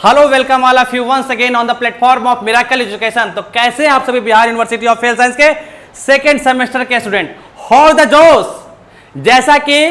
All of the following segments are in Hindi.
Hello welcome all of you once again on the platform of miracle education. तो कैसे आप सभी Bihar university of health science के सेकेंड सेमेस्टर के स्टूडेंट, हाउ द जोश। जैसा कि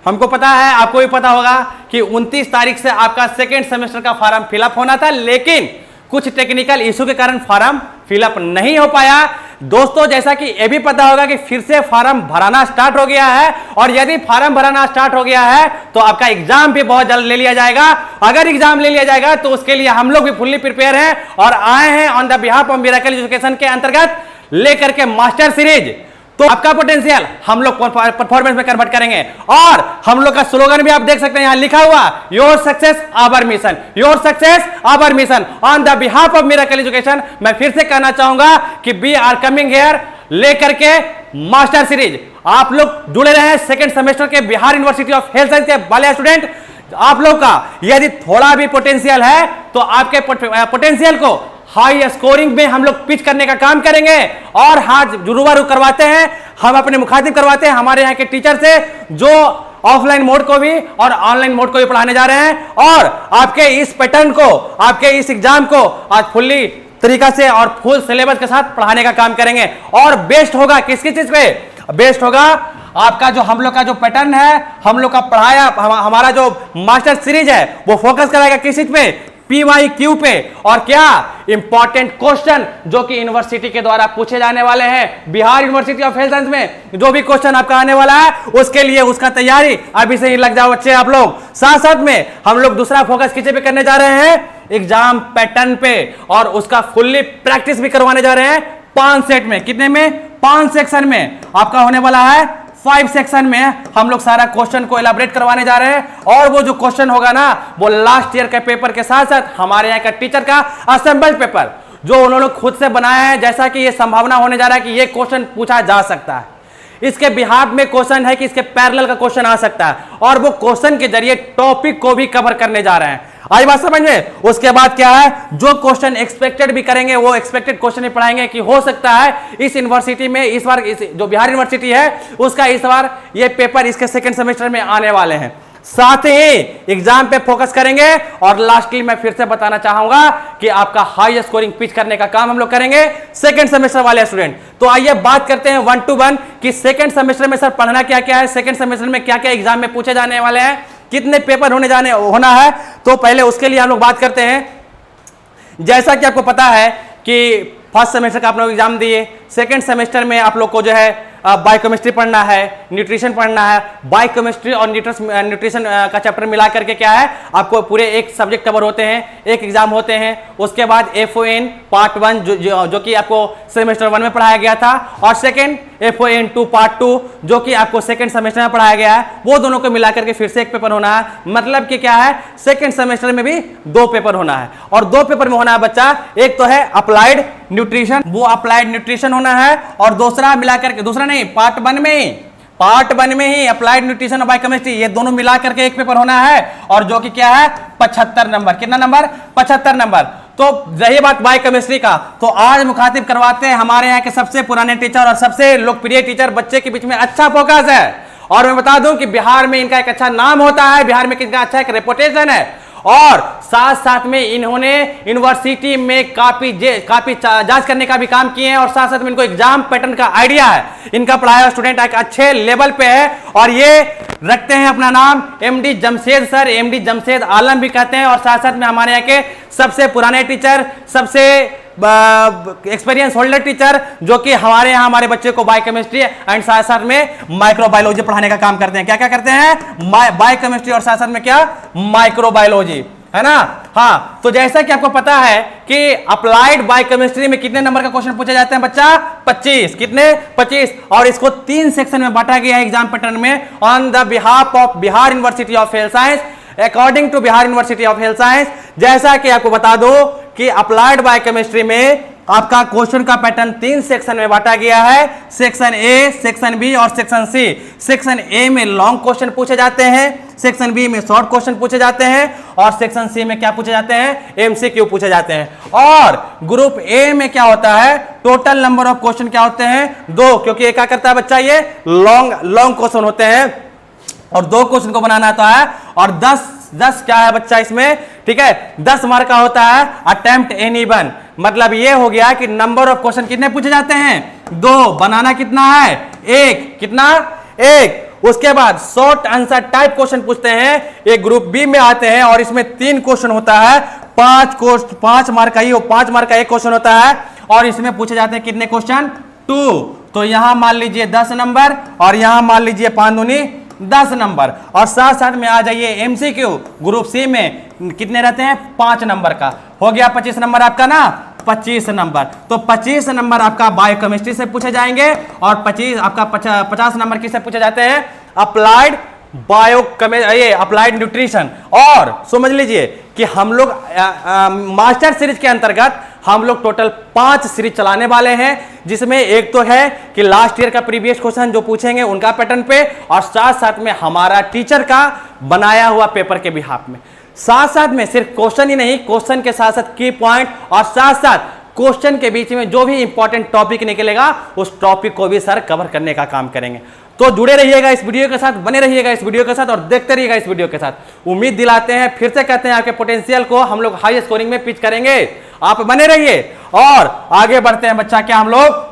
हमको पता है, आपको भी पता होगा कि 29 तारीख से आपका सेकेंड सेमेस्टर का फॉर्म फिलअप होना था, लेकिन कुछ टेक्निकल इशू के कारण फॉर्म फिलअप नहीं हो पाया। दोस्तों, जैसा कि यह भी पता होगा कि फिर से फॉर्म भराना स्टार्ट हो गया है, और यदि फॉर्म भराना स्टार्ट हो गया है तो आपका एग्जाम भी बहुत जल्द ले लिया जाएगा। अगर एग्जाम ले लिया जाएगा तो उसके लिए हम लोग भी फुल्ली प्रिपेयर हैं और आए हैं on the behalf of miracle education के अंतर्गत लेकर के मास्टर सीरीज। तो आपका पोटेंशियल हम लोग परफॉर्मेंस में कन्वर्ट करेंगे, और हम लोग का स्लोगन भी आप देख सकते हैं यहां लिखा हुआ, your success our mission, your success our mission on the behalf of miracle education. मैं फिर से कहना चाहूंगा कि वी आर कमिंग हियर लेकर के मास्टर सीरीज। आप लोग जुड़े रहे सेकेंड सेमेस्टर के Bihar university of health science के वाले स्टूडेंट। आप लोग का यदि थोड़ा भी पोटेंशियल है तो आपके पोटेंशियल को हाई स्कोरिंग में हम लोग पिच करने का काम करेंगे, और हाथ रूबरू करवाते हैं, हम अपने मुखातिब करवाते हैं हमारे यहाँ के टीचर से, जो ऑफलाइन मोड को भी और ऑनलाइन मोड को भी पढ़ाने जा रहे हैं। और आपके इस पैटर्न को, आपके इस एग्जाम को आज फुल्ली तरीका से और फुल सिलेबस के साथ पढ़ाने का काम करेंगे। और बेस्ट होगा किसकी चीज पे? बेस्ट होगा आपका जो हम लोग का जो पैटर्न है, हम लोग का पढ़ाया, हमारा जो मास्टर सीरीज है वो फोकस कराएगा किस चीज पे? PYQ पे। और क्या इंपॉर्टेंट क्वेश्चन जो कि यूनिवर्सिटी के द्वारा पूछे जाने वाले हैं, Bihar university of health science में जो भी क्वेश्चन आपका आने वाला है उसके लिए उसका तैयारी अभी से ही लग जाओ बच्चे आप लोग। साथ साथ में हम लोग दूसरा फोकस किसी पे करने जा रहे हैं? एग्जाम पैटर्न पे, और उसका फुल्ली प्रैक्टिस भी करवाने जा रहे हैं 5 सेट में। कितने में? 5 सेक्शन में आपका होने वाला है। 5 सेक्शन में हम लोग सारा क्वेश्चन को एलाबरेट करवाने जा रहे हैं, और वो जो क्वेश्चन होगा ना वो लास्ट ईयर के पेपर के साथ साथ हमारे यहाँ का टीचर का असेंबल्ड पेपर जो उन्होंने खुद से बनाया है। जैसा कि ये संभावना होने जा रहा है कि ये क्वेश्चन पूछा जा सकता है, इसके बिहाफ में क्वेश्चन है कि इसके पैरेलल का क्वेश्चन आ सकता है, और वो क्वेश्चन के जरिए टॉपिक को भी कवर करने जा रहे हैं। आई बात समझ में? उसके बाद क्या है, जो क्वेश्चन एक्सपेक्टेड भी करेंगे वो एक्सपेक्टेड क्वेश्चन भी पढ़ाएंगे कि हो सकता है इस यूनिवर्सिटी में इस बार जो बिहार यूनिवर्सिटी है उसका इस बार ये पेपर इसके सेकंड सेमेस्टर में आने वाले हैं। साथ ही एग्जाम पे फोकस करेंगे, और लास्टली मैं फिर से बताना चाहूंगा कि आपका हाई स्कोरिंग पिच करने का काम हम लोग करेंगे सेकंड सेमेस्टर वाले स्टूडेंट। तो आइए बात करते हैं 1 to 1 कि सेकंड सेमेस्टर में सर पढ़ना क्या क्या है, सेकंड सेमेस्टर में क्या क्या एग्जाम में पूछे जाने वाले हैं, कितने पेपर होना है। तो पहले उसके लिए हम लोग बात करते हैं। जैसा कि आपको पता है कि फर्स्ट सेमेस्टर का आप लोग एग्जाम दिए, सेकंड सेमेस्टर में आप लोग को जो है बायोकेमिस्ट्री पढ़ना है, न्यूट्रिशन पढ़ना है। बायोकेमिस्ट्री और न्यूट्रिशन का चैप्टर मिला करके क्या है, आपको पूरे एक सब्जेक्ट कवर होते हैं, एक एग्जाम होते हैं। उसके बाद FON पार्ट 1 जो कि आपको सेमेस्टर 1 में पढ़ाया गया था, और सेकंड FON 2 पार्ट 2 जो कि आपको सेकंड सेमेस्टर में पढ़ाया गया है। वो दोनों को मिला करके फिर से एक पेपर होना है। मतलब कि क्या है, सेकंड सेमेस्टर में भी 2 पेपर होना है, और 2 पेपर में होना है बच्चा। एक तो है अप्लाइड न्यूट्रिशन, वो अप्लाइड न्यूट्रिशन होना है, और दूसरा मिलाकर के, दूसरा नहीं, पार्ट 1 में ही अप्लाइड न्यूट्रिशन और बायोकेमिस्ट्री, ये दोनों मिला करके एक पेपर होना है, और जो कि क्या है 75 नंबर। कितना नंबर? 75 नंबर। तो रही बात बायोकेमिस्ट्री का, तो आज मुखातिब करवाते हैं हमारे यहाँ के सबसे पुराने टीचर और सबसे लोकप्रिय टीचर, बच्चे के बीच में अच्छा फोकस है। और मैं बता दूं कि बिहार में इनका एक अच्छा नाम होता है, बिहार में इनका अच्छा एक रेपुटेशन है, और साथ साथ में इन्होंने यूनिवर्सिटी में काफी जांच करने का भी काम किए हैं, और साथ साथ में इनको एग्जाम पैटर्न का आइडिया है। इनका पढ़ाया स्टूडेंट एक अच्छे लेवल पे है, और ये रखते हैं अपना नाम MD Jamshed sir, MD Jamshed Alam भी कहते हैं। और साथ साथ में हमारे यहाँ के सबसे पुराने टीचर, सबसे एक्सपीरियंस होल्डर टीचर, जो कि हमारे यहाँ हमारे बच्चे को बायोकेमिस्ट्री एंड साथ साथ में माइक्रोबायोलॉजी पढ़ाने का काम करते हैं। क्या क्या करते हैं? बायोकेमिस्ट्री और साथ साथ में क्या? माइक्रोबायोलॉजी, है ना। हाँ, तो जैसा कि आपको पता है कि अप्लाइड बायोकेमिस्ट्री में कितने नंबर का क्वेश्चन पूछे जाते हैं बच्चा? 25। कितने? 25। और इसको 3 सेक्शन में बांटा गया है एग्जाम पैटर्न में, on the behalf of Bihar university of health science, according to Bihar university of health science. जैसा कि आपको बता दो कि अप्लाइड बायोकेमिस्ट्री में आपका क्वेश्चन का पैटर्न 3 सेक्शन में बांटा गया है, सेक्शन ए, सेक्शन बी और सेक्शन सी। सेक्शन ए में लॉन्ग क्वेश्चन पूछे जाते हैं, सेक्शन बी में शॉर्ट क्वेश्चन पूछे जाते हैं, और सेक्शन सी में क्या पूछे जाते हैं? MCQ पूछे जाते हैं। और ग्रुप ए में क्या होता है? टोटल नंबर ऑफ क्वेश्चन क्या होते हैं? 2, क्योंकि क्या करता है बच्चा, ये लॉन्ग क्वेश्चन होते हैं, और 2 क्वेश्चन को बनाना आता है, और 10 क्या है बच्चा इसमें ठीक है। 10 मार्क का होता है अटेम्प्ट एनी वन, मतलब ये हो गया कि नंबर ऑफ क्वेश्चन कितने पूछे जाते हैं, 2, बनाना कितना है, 1, कितना, 1। उसके बाद शॉर्ट आंसर टाइप क्वेश्चन पूछते हैं, ये ग्रुप बी में आते हैं और इसमें 3 क्वेश्चन होता है, 5 मार्क का ही, 5 मार्क का एक क्वेश्चन होता है और इसमें पूछे जाते हैं कितने क्वेश्चन, 2। तो यहां मान लीजिए 10 नंबर और यहां मान लीजिए 5 दूनी 10 नंबर, और साथ साथ में आ जाइए एमसीक्यू ग्रुप सी में कितने रहते हैं, 5 नंबर का, हो गया 25 नंबर आपका ना, 25 नंबर। तो 25 नंबर आपका बायोकेमिस्ट्री से पूछे जाएंगे और 25 आपका 50 नंबर किससे पूछे जाते हैं, अप्लाइड ये अप्लाइड न्यूट्रिशन। और समझ लीजिए कि हम लोग मास्टर सीरीज के अंतर्गत हम लोग टोटल 5 सीरीज चलाने वाले हैं, जिसमें एक तो है कि लास्ट ईयर का प्रीवियस क्वेश्चन जो पूछेंगे उनका पैटर्न पे, और साथ साथ में हमारा टीचर का बनाया हुआ पेपर के बिहाफ में। साथ साथ में सिर्फ क्वेश्चन ही नहीं, क्वेश्चन के साथ साथ की पॉइंट और साथ साथ क्वेश्चन के बीच में जो भी इंपॉर्टेंट टॉपिक निकलेगा उस टॉपिक को भी सर कवर करने का काम करेंगे। तो जुड़े रहिएगा इस वीडियो के साथ, बने रहिएगा इस वीडियो के साथ और देखते रहिएगा इस वीडियो के साथ। उम्मीद दिलाते हैं, फिर से कहते हैं, आपके पोटेंशियल को हम लोग हाई स्कोरिंग में पिच करेंगे, आप बने रहिए। और आगे बढ़ते हैं बच्चा, क्या हम लोग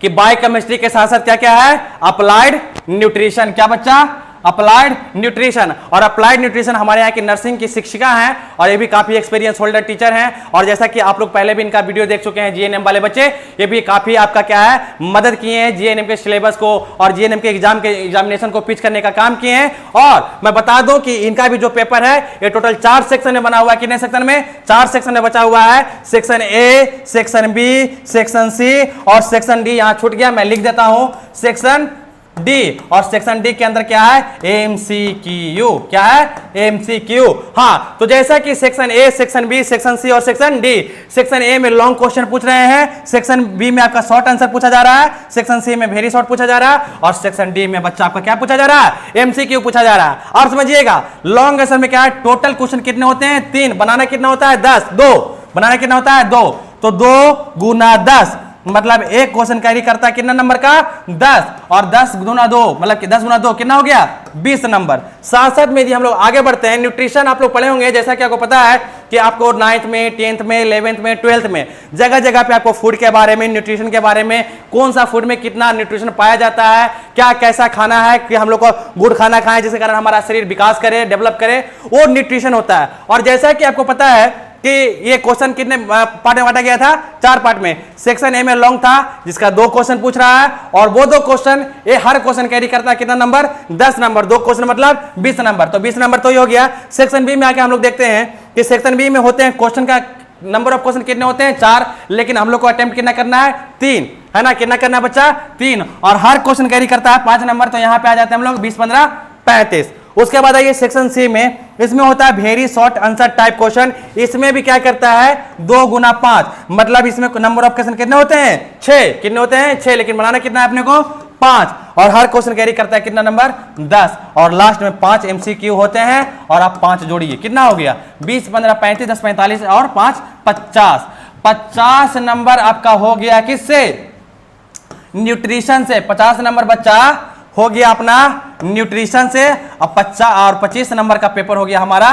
कि बायोकेमिस्ट्री के साथ साथ क्या क्या है, अप्लाइड न्यूट्रिशन। क्या बच्चा, अप्लाइड न्यूट्रिशन। और अप्लाइड न्यूट्रिशन हमारे यहाँ की नर्सिंग की शिक्षिका हैं और ये भी काफी एक्सपीरियंस होल्डर टीचर हैं, और जैसा कि आप लोग पहले भी इनका वीडियो देख चुके हैं, जीएनएम वाले बच्चे, ये भी काफी आपका क्या है मदद किए हैं जीएनएम के सिलेबस को और जीएनएम के एग्जामिनेशन को पिच करने का काम किए हैं। और मैं बता दूं कि इनका भी जो पेपर है ये टोटल 4 सेक्शन में बना हुआ है। कितने सेक्शन में, 4 सेक्शन में बचा हुआ है, section A, section B, section C और सेक्शन डी। यहां छूट गया, मैं लिख देता हूं, सेक्शन डी। और सेक्शन डी के अंदर क्या है, एमसीक्यू। क्या है, एमसीक्यू। हाँ, तो जैसा कि section A, section B, section C और सेक्शन डी, सेक्शन ए में लॉन्ग क्वेश्चन पूछ रहे हैं, सेक्शन बी में आपका शॉर्ट आंसर पूछा जा रहा है, सेक्शन सी में वेरी शॉर्ट पूछा जा रहा है और सेक्शन डी में बच्चा आपका क्या पूछा जा रहा है, एमसीक्यू पूछा जा रहा है। और समझिएगा लॉन्ग आंसर में क्या है, टोटल क्वेश्चन कितने होते हैं, 3, बनाना कितना होता है, 10, 2 बनाना कितना होता है, 2, तो 2 गुना 10 मतलब एक क्वेश्चन कैरी करता है कितना नंबर का, 10, और 10 गुना 2 मतलब कि 10 गुना 2 कितना हो गया, 20 नंबर। साथ साथ में यदि हम लोग आगे बढ़ते हैं, न्यूट्रिशन आप लोग पढ़े होंगे, जैसा कि आपको पता है कि आपको 9th में, 10th में, 11th में, 12th में जगह जगह पे आपको फूड के बारे में, न्यूट्रिशन के बारे में, कौन सा फूड में कितना न्यूट्रिशन पाया जाता है, क्या कैसा खाना है कि हम लोग को गुड खाना खाएं जिसके कारण हमारा शरीर विकास करे, डेवलप करे, वो न्यूट्रिशन होता है। और जैसा कि आपको पता है कि ये क्वेश्चन कितने पार्ट में बांटा गया था, 4 पार्ट में। सेक्शन ए में लॉन्ग था जिसका 2 क्वेश्चन पूछ रहा है और वो 2 क्वेश्चन ये हर क्वेश्चन कैरी करता है कितना नंबर, 10 नंबर, 2 क्वेश्चन मतलब 20 नंबर, तो 20 नंबर तो ये हो गया। सेक्शन बी में आके हम लोग देखते हैं कि सेक्शन बी में होते हैं क्वेश्चन का नंबर ऑफ क्वेश्चन कितने होते हैं, 4, लेकिन हम लोग को अटेम्प्ट कितना करना है, 3 है ना, कितना करना है बच्चा, 3, और हर क्वेश्चन कैरी करता है 5 नंबर, तो यहाँ पे आ जाते हैं हम लोग 20, 15, 35। उसके बाद आइए सेक्शन सी में, इसमें होता है very short answer type question. इसमें भी क्या करता है, 2 गुना 5 मतलब इसमें नंबर ऑफ क्वेश्चन कितने होते हैं, 6, कितने होते हैं, 6, लेकिन बनाना कितना है अपने को, 5, और हर क्वेश्चन कैरी करता है कितना नंबर, 10, और लास्ट में 5 एमसीक्यू होते हैं और आप 5 जोड़िए, कितना हो गया, 20, 15, 35, 10, 45 और 5, 50। 50 नंबर आपका हो गया किससे, न्यूट्रिशन से। 50 नंबर बच्चा हो गया अपना न्यूट्रिशन से। अब 25 नंबर का पेपर हो गया हमारा,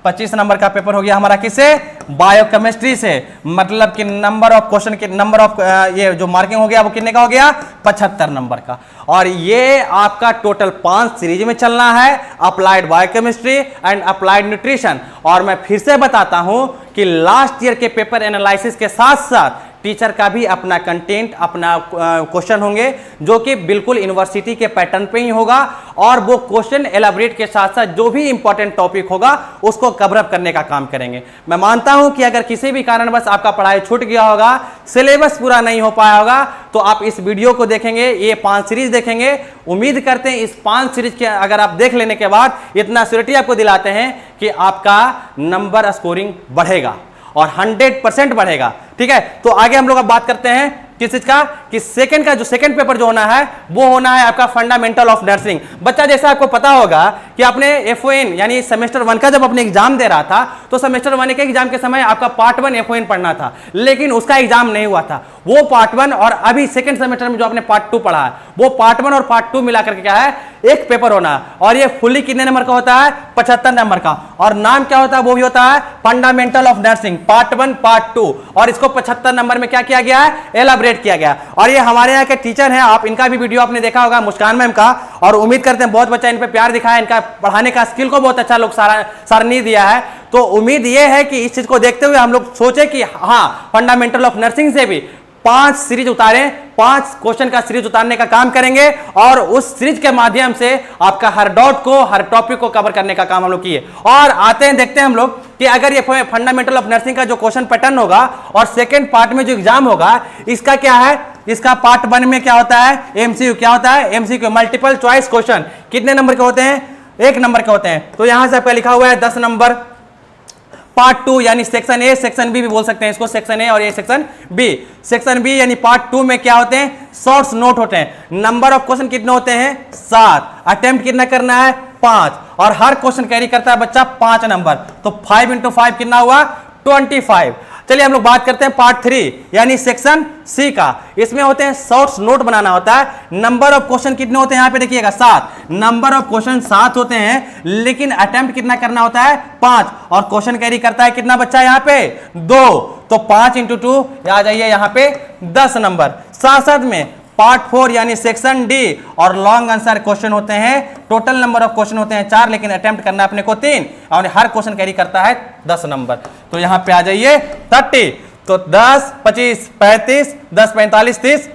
25 नंबर का पेपर हो गया हमारा किससे, बायोकेमिस्ट्री से। मतलब कि नंबर ऑफ क्वेश्चन के नंबर ऑफ ये जो मार्किंग हो गया वो कितने का हो गया, 75 नंबर का। और ये आपका टोटल 5 सीरीज में चलना है, applied biochemistry and applied nutrition. और मैं फिर से बताता हूं कि लास्ट ईयर के पेपर एनालिसिस के साथ साथ टीचर का भी अपना कंटेंट, अपना क्वेश्चन होंगे जो कि बिल्कुल यूनिवर्सिटी के पैटर्न पे ही होगा, और वो क्वेश्चन एलाबोरेट के साथ साथ जो भी इंपॉर्टेंट टॉपिक होगा उसको कवर अप करने का काम करेंगे। मैं मानता हूं कि अगर किसी भी कारणवश आपका पढ़ाई छूट गया होगा, सिलेबस पूरा नहीं हो पाया होगा, तो आप इस वीडियो को देखेंगे, ये 5 सीरीज देखेंगे। उम्मीद करते हैं इस 5 सीरीज के अगर आप देख लेने के बाद इतना श्योरिटी आपको दिलाते हैं कि आपका नंबर स्कोरिंग बढ़ेगा और 100% बढ़ेगा। ठीक है, तो आगे हम लोग अब बात करते हैं किस चीज का, कि कि सेकंड का जो सेकंड पेपर जो होना है वो होना है आपका फंडामेंटल ऑफ नर्सिंग। बच्चा जैसा आपको पता होगा कि आपने एफओएन यानी सेमेस्टर 1 का जब अपने एग्जाम दे रहा था तो सेमेस्टर 1 के एग्जाम के समय आपका पार्ट 1 एफओएन पढ़ना था, लेकिन उसका एग्जाम नहीं हुआ था। वो पार्ट 1 और अभी सेकंड सेमेस्टर में जो आपने पार्ट 2 पढ़ा है वो पार्ट 1 और पार्ट 2 मिलाकर के क्या है एक पेपर होना है, और ये फुल्ली कितने नंबर का होता है 75 नंबर का, और नाम क्या होता है वो भी होता है fundamental of nursing part 1 part 2, और इसको 75 नंबर में क्या किया गया है एलाबरेट किया गया। और ये हमारे यहाँ के टीचर हैं, आप इनका भी वीडियो आपने देखा होगा मुस्कान मैम का, और उम्मीद करते हैं बहुत बच्चा इन पे प्यार दिखाया, इनका पढ़ाने का स्किल को बहुत अच्छा लोग सारनी दिया है। तो उम्मीद ये है कि इस चीज को देखते हुए हम लोग सोचे कि हाँ फंडामेंटल ऑफ नर्सिंग से भी 5 सीरीज उतारें, 5 क्वेश्चन का सीरीज उतारने का काम करेंगे, और उस सीरीज के माध्यम से आपका हर डाउट को हर टॉपिक को कवर करने का काम हम लोग किए। और आते हैं देखते हैं हम लोग कि अगर ये फंडामेंटल ऑफ नर्सिंग का जो क्वेश्चन पैटर्न होगा और सेकंड पार्ट में जो एग्जाम होगा इसका क्या है, इसका पार्ट 1 में क्या होता है एमसीक्यू, क्या होता है एमसीक्यू मल्टीपल चॉइस क्वेश्चन। कितने नंबर के होते हैं 1 नंबर के होते हैं। तो यहां से आपका लिखा हुआ है 10 नंबर। पार्ट 2 यानी सेक्शन ए सेक्शन बी भी बोल सकते हैं इसको, सेक्शन ए और ये सेक्शन बी। सेक्शन बी यानी पार्ट 2 में क्या होते हैं शॉर्ट्स नोट होते हैं। नंबर ऑफ क्वेश्चन कितने होते हैं 7, अटेम्प्ट कितना करना है 5, और हर क्वेश्चन कैरी करता है बच्चा 5 नंबर, तो 5 × 5 कितना हुआ 25। चलिए हम लोग बात करते हैं पार्ट 3 यानी सेक्शन सी का। इसमें होते हैं शॉर्ट्स नोट बनाना होता है। नंबर ऑफ क्वेश्चन कितने होते हैं यहाँ पे देखिएगा 7, नंबर ऑफ क्वेश्चन 7 होते हैं, लेकिन अटेम्प्ट कितना करना होता है 5, और क्वेश्चन कैरी करता है कितना बच्चा यहाँ पे 2, तो 5 × 2 आ जाइए यहाँ पे 10 नंबर। साथ साथ में पार्ट 4 यानी सेक्शन डी और लॉन्ग आंसर क्वेश्चन होते हैं। टोटल नंबर ऑफ क्वेश्चन होते हैं 4, लेकिन अटेम्प्ट करना अपने को 3, और हर क्वेश्चन कैरी करता है 10 नंबर। तो यहां पे आ जाइए 30, तो 10 25 35 10 45 30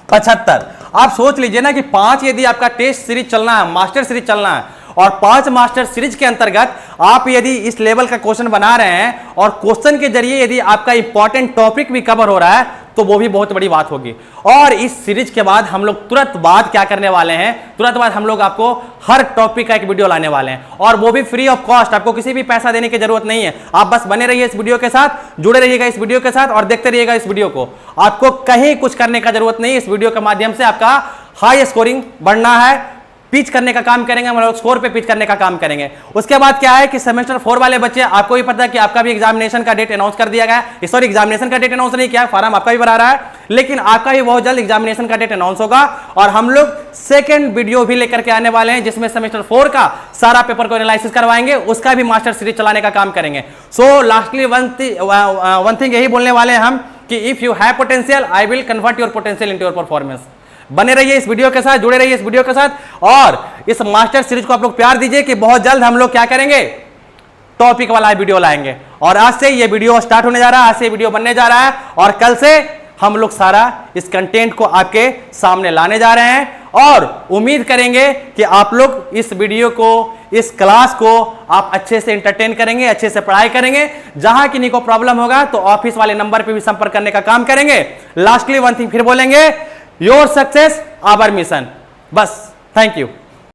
75। आप सोच लीजिए ना कि 5 यदि आपका टेस्ट सीरीज चलना है, मास्टर सीरीज चलना है, और 5 मास्टर सीरीज के अंतर्गत आप यदि इस लेवल का क्वेश्चन बना रहे हैं और क्वेश्चन के जरिए यदि आपका इंपॉर्टेंट टॉपिक भी कवर हो रहा है तो वो भी बहुत बड़ी बात होगी। और इस सीरीज के बाद हम लोग तुरंत बाद क्या करने वाले हैं, तुरंत बाद हम लोग आपको हर टॉपिक का एक वीडियो लाने वाले हैं, और वो भी फ्री ऑफ कॉस्ट। आपको किसी भी पैसा देने की जरूरत नहीं है, आप बस बने रहिए इस वीडियो के साथ, जुड़े रहिएगा इस वीडियो के साथ और देखते रहिएगा इस वीडियो को। आपको कहीं कुछ करने का जरूरत नहीं है, इस वीडियो के माध्यम से आपका हाई स्कोरिंग बढ़ना है, पिच करने का काम करेंगे हम लोग, स्कोर पे पिच करने का काम करेंगे। उसके बाद क्या है कि सेमेस्टर 4 वाले बच्चे, आपको भी पता है कि आपका भी एग्जामिनेशन का डेट अनाउंस कर दिया गया है। सॉरी, एग्जामिनेशन का डेट अनाउंस नहीं किया, फॉर्म आपका भी भरा रहा है, लेकिन आपका भी बहुत जल्द एग्जामिनेशन का डेट अनाउंस होगा। और हम लोग सेकंड वीडियो भी लेकर के आने वाले हैं जिसमें सेमेस्टर 4 का सारा पेपर को एनालिसिस करवाएंगे, उसका भी मास्टर सीरीज चलाने का काम करेंगे। सो लास्टली वन थिंग यही बोलने वाले हैं हम कि if you have potential I will convert your potential into your performance. बने रहिए इस वीडियो के साथ, जुड़े रहिए इस वीडियो के साथ, और इस मास्टर सीरीज को आप लोग प्यार दीजिए कि बहुत जल्द हम लोग क्या करेंगे टॉपिक वाला वीडियो लाएंगे। और आज से ये वीडियो स्टार्ट होने जा रहा है, आज से वीडियो बनने जा रहा है, और कल से हम लोग सारा इस कंटेंट को आपके सामने लाने जा रहे हैं। और उम्मीद करेंगे कि आप लोग इस वीडियो को, इस क्लास को आप अच्छे से एंटरटेन करेंगे, अच्छे से पढ़ाई करेंगे। जहां किन्हीं को प्रॉब्लम होगा तो ऑफिस वाले नंबर पे भी संपर्क करने का काम करेंगे। लास्टली वन थिंग फिर बोलेंगे, योर सक्सेस आवर मिशन। बस, थैंक यू।